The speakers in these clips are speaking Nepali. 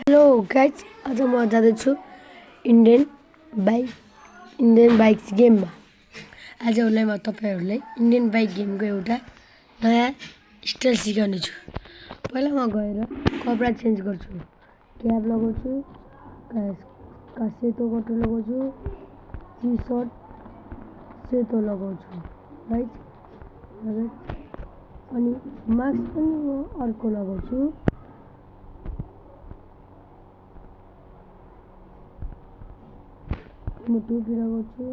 हेलो गाइज, आज म जाँदैछु इन्डियन बाइक्स गेममा। आजलाई म तपाईँहरूलाई इन्डियन बाइक गेमको एउटा नयाँ स्टाइल सिकाउने छु। पहिला म गएर कपडा चेन्ज गर्छु, क्याप लगाउँछु, सेतो कपडा लगाउँछु, टी सर्ट सेतो लगाउँछु राइट। अनि मास्क पनि म अर्को लगाउँछु। म टोपी लगाउँछु,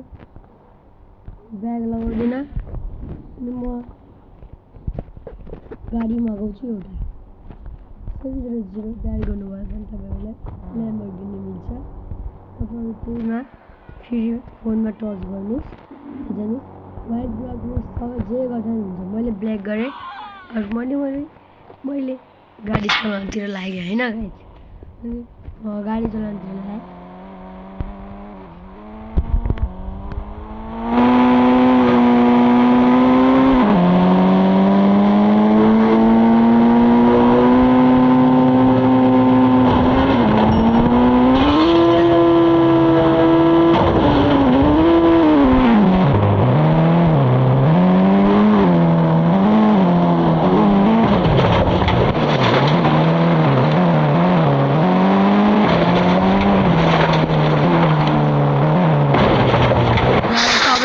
ब्याग लगाउँदिनँ। अनि म गाडी मगाउँछु एउटा 700 डायल गर्नुभयो भने तपाईँहरूलाई ल्याम्बोर्गिनी मिल्छ। तपाईँहरू त्यहीमा फेरि फोनमा टच गर्नुहोस्, जानुहोस् व्हाइट ब्ल्याक सबै जे गर्दा हुन्छ। मैले ब्ल्याक गरेँ। मैले गाडी चलाउनुतिर लागेँ होइन गाइज। अनि गाडी चलाउनुतिर लागेँ।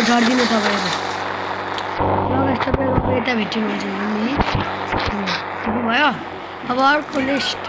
झर्दिनु तपाईँहरू तपाईँहरू यता भेट्नुहुन्छ भने भयो। अब अर्को नेक्स्ट